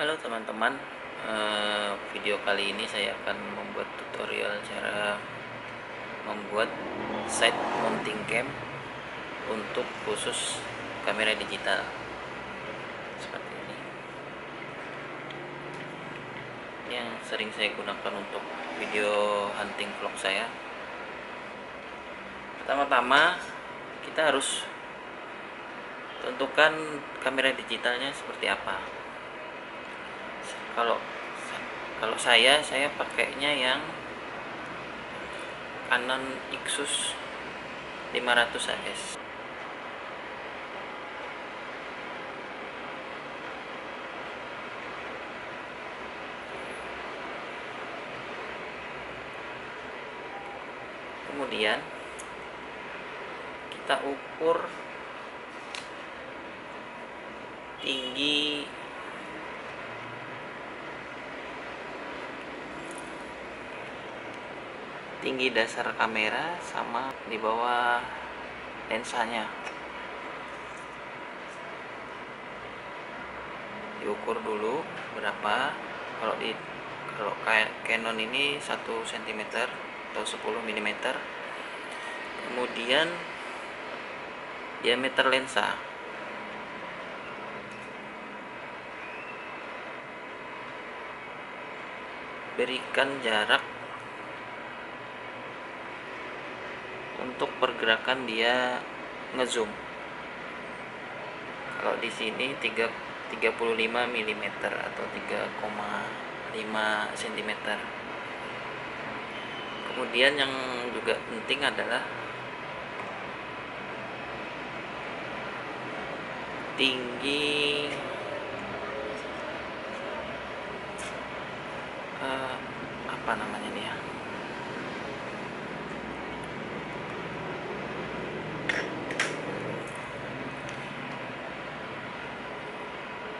Halo teman-teman, video kali ini saya akan membuat tutorial cara membuat side mounting cam untuk khusus kamera digital seperti ini, yang sering saya gunakan untuk video hunting vlog saya. Pertama-tama kita harus tentukan kamera digitalnya seperti apa. Kalau saya pakainya yang Canon Ixus 500 AS. Kemudian kita ukur tinggi dasar kamera sama di bawah lensanya. Diukur dulu berapa. Kalau Canon ini 1 cm atau 10 mm. Kemudian diameter lensa. Berikan jarak untuk pergerakan dia ngezoom. Kalau di sini 35 mm atau 3,5 cm. Kemudian yang juga penting adalah tinggi apa namanya dia,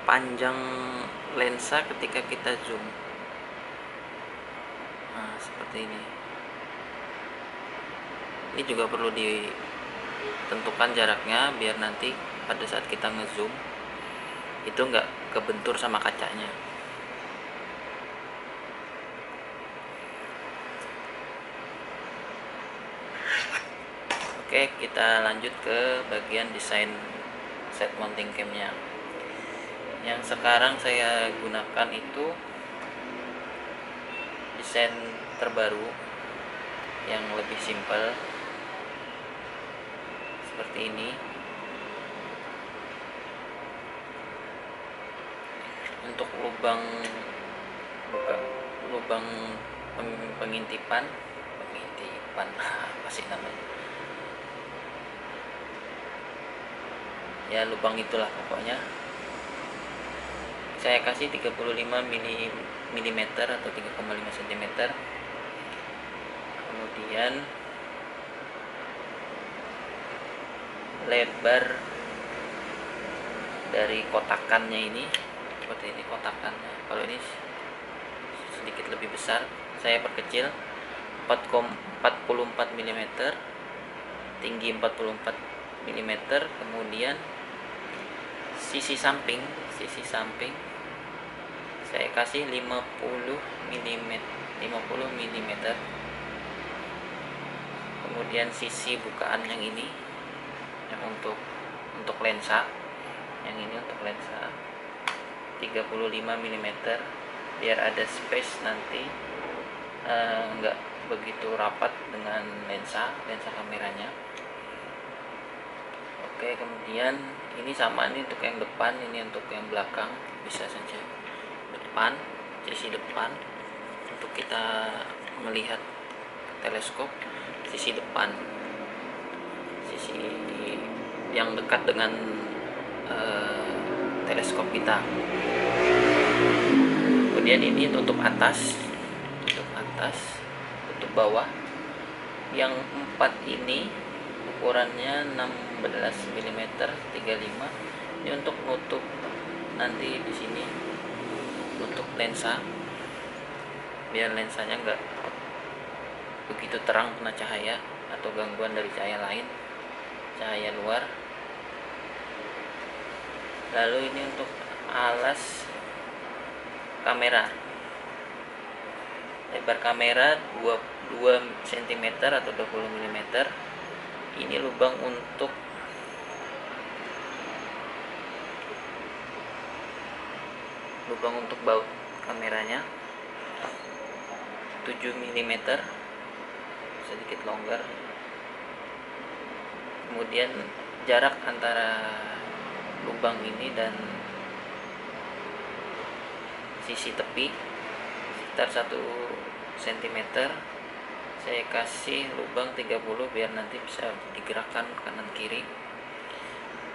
panjang lensa ketika kita zoom. Nah, seperti ini. Ini juga perlu ditentukan jaraknya biar nanti pada saat kita ngezoom itu nggak kebentur sama kacanya. Oke, kita lanjut ke bagian desain side mounting camnya. Yang sekarang saya gunakan itu desain terbaru yang lebih simpel seperti ini. Untuk lubang pengintipan apa sih namanya, ya lubang itulah pokoknya, saya kasih 35 mm atau 3,5 cm. Kemudian lebar dari kotakannya ini seperti ini kotakannya. Kalau ini sedikit lebih besar, saya perkecil 44 mm, tinggi 44 mm. Kemudian sisi samping saya kasih 50 mm. Kemudian sisi bukaan yang ini yang untuk lensa, yang ini untuk lensa 35 mm biar ada space nanti, nggak begitu rapat dengan lensa kameranya. Oke, kemudian ini sama, ini untuk yang depan, ini untuk yang belakang, bisa saja depan, sisi depan untuk kita melihat teleskop, sisi depan, sisi yang dekat dengan teleskop kita. Kemudian ini tutup atas, tutup bawah. Yang 4 ini ukurannya 16 mm 35. Ini untuk nutup nanti di sini, nutup lensa biar lensanya enggak begitu terang kena cahaya atau gangguan dari cahaya luar. Lalu ini untuk alas kamera. Lebar kamera 2 cm atau 20 mm. Ini lubang untuk baut kameranya 7 mm, sedikit longgar. Kemudian jarak antara lubang ini dan sisi tepi sekitar 1 cm. Saya kasih lubang 30 biar nanti bisa digerakkan kanan kiri,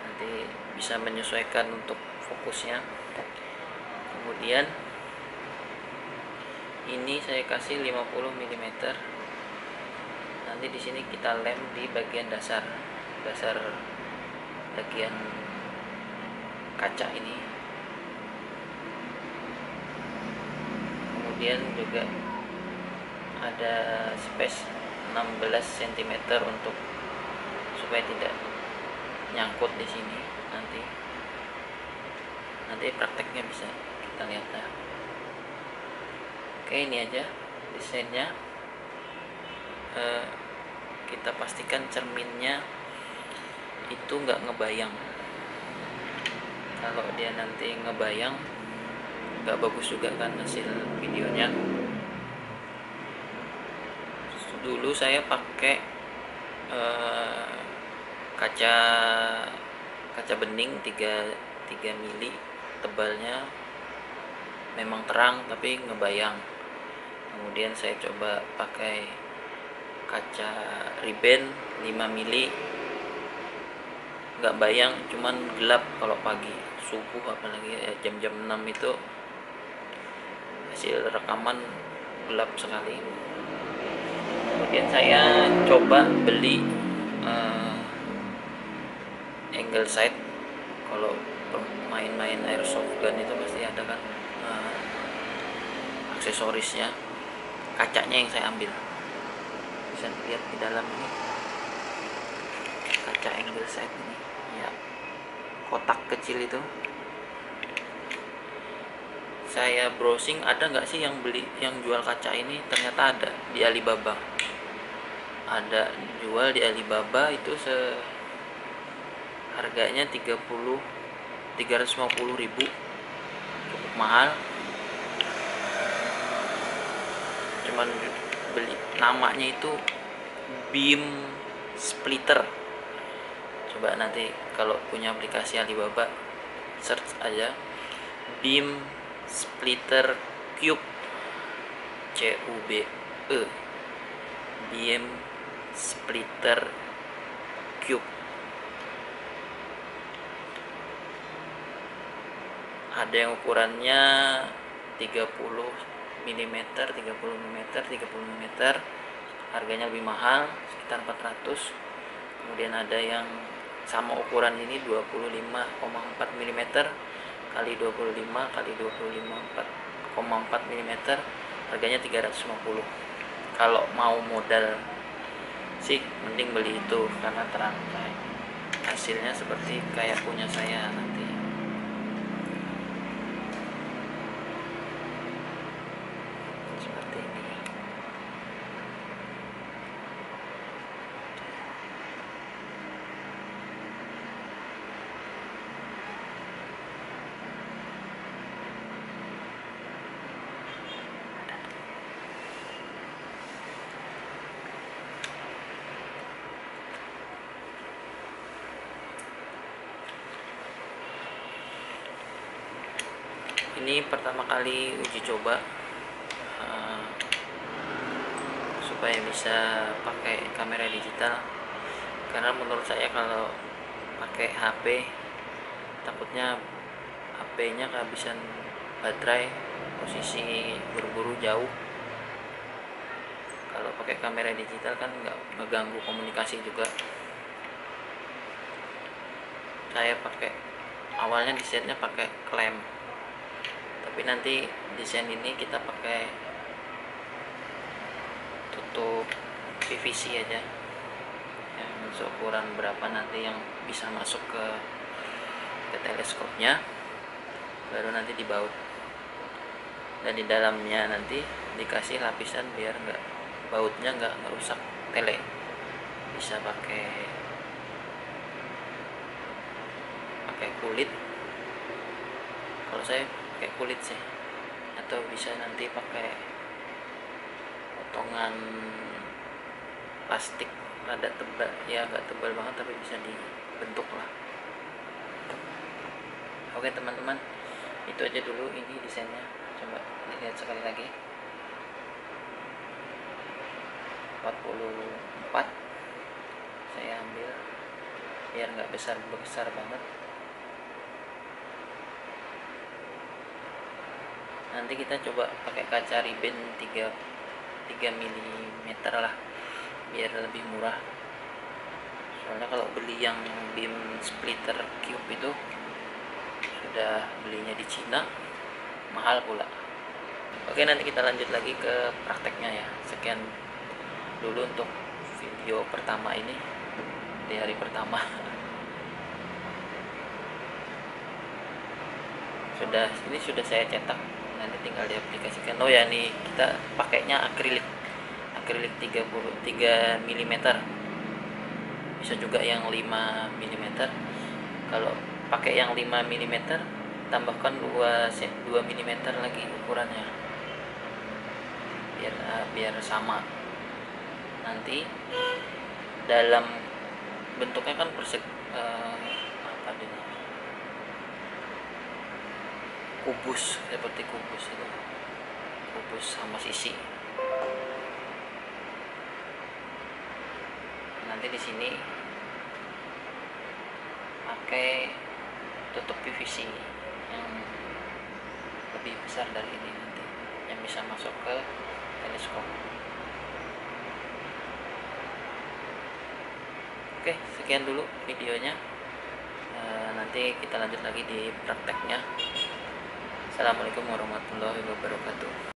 nanti bisa menyesuaikan untuk fokusnya. Kemudian ini saya kasih 50 mm. Nanti di sini kita lem di bagian dasar bagian kaca ini. Kemudian juga ada space 16 cm untuk supaya tidak nyangkut di sini. Nanti prakteknya bisa kita lihat ya. Oke, ini aja desainnya. Kita pastikan cerminnya itu nggak ngebayang. Kalau dia nanti ngebayang nggak bagus juga kan hasil videonya. Dulu saya pakai kaca bening 3 mili tebalnya, memang terang tapi ngebayang. Kemudian saya coba pakai kaca Ray-Ban 5 mili, nggak bayang, cuman gelap kalau pagi subuh, apalagi jam-jam 6 itu hasil rekaman gelap sekali. Kemudian saya coba beli angle sight. Kalau main-main airsoft gun itu pasti ada kan aksesorisnya. Kacanya yang saya ambil, bisa lihat di dalam ini kaca angle sight ini ya, kotak kecil itu. Saya browsing ada nggak sih yang jual kaca ini, ternyata ada di Alibaba. Ada jual di Alibaba itu harganya 350.000, cukup mahal. Cuman beli, namanya itu beam splitter. Coba nanti kalau punya aplikasi Alibaba search aja beam splitter cube, CUBE, beam splitter cube. Ada yang ukurannya 30 mm, 30 mm, harganya lebih mahal, sekitar 400. Kemudian ada yang sama ukuran ini 25,4 mm kali 25 kali 25 4,4 mm, harganya 350. Kalau mau modal sih mending beli itu karena terang. Hasilnya seperti kayak punya saya nanti. Seperti ini. Ini pertama kali uji coba supaya bisa pakai kamera digital, karena menurut saya kalau pakai HP takutnya HP-nya kehabisan baterai, posisi buru-buru jauh. Kalau pakai kamera digital kan nggak ngeganggu komunikasi juga. Saya pakai awalnya desainnya pakai klem, tapi nanti desain ini kita pakai tutup PVC aja yang seukuran berapa nanti yang bisa masuk ke teleskopnya, baru nanti dibaut. dan di dalamnya nanti dikasih lapisan biar bautnya nggak ngerusak tele. Bisa pakai kulit, kalau saya pakai kulit sih, atau bisa nanti pakai potongan plastik rada tebal, ya nggak tebal banget tapi bisa dibentuk lah. Oke teman-teman, itu aja dulu ini desainnya, coba dilihat sekali lagi. 44 saya ambil biar nggak besar banget. Nanti kita coba pakai kaca ribbon 3 mm lah biar lebih murah, soalnya kalau beli yang beam splitter cube itu sudah belinya di Cina, mahal pula. Oke, nanti kita lanjut lagi ke prakteknya ya. Sekian dulu untuk video pertama ini di hari pertama. Ini sudah saya cetak, nanti tinggal diaplikasikan. Oh ya, nih kita pakainya akrilik 33 mm, bisa juga yang 5 mm. Kalau pakai yang 5 mm tambahkan 2 mm lagi ukurannya biar sama. Nanti dalam bentuknya kan kubus, seperti kubus itu, kubus sama sisi. Nanti di sini pakai tutup PVC yang lebih besar dari ini nanti, yang bisa masuk ke teleskop. Oke, sekian dulu videonya. Nanti kita lanjut lagi di prakteknya. Assalamualaikum warahmatullahi wabarakatuh.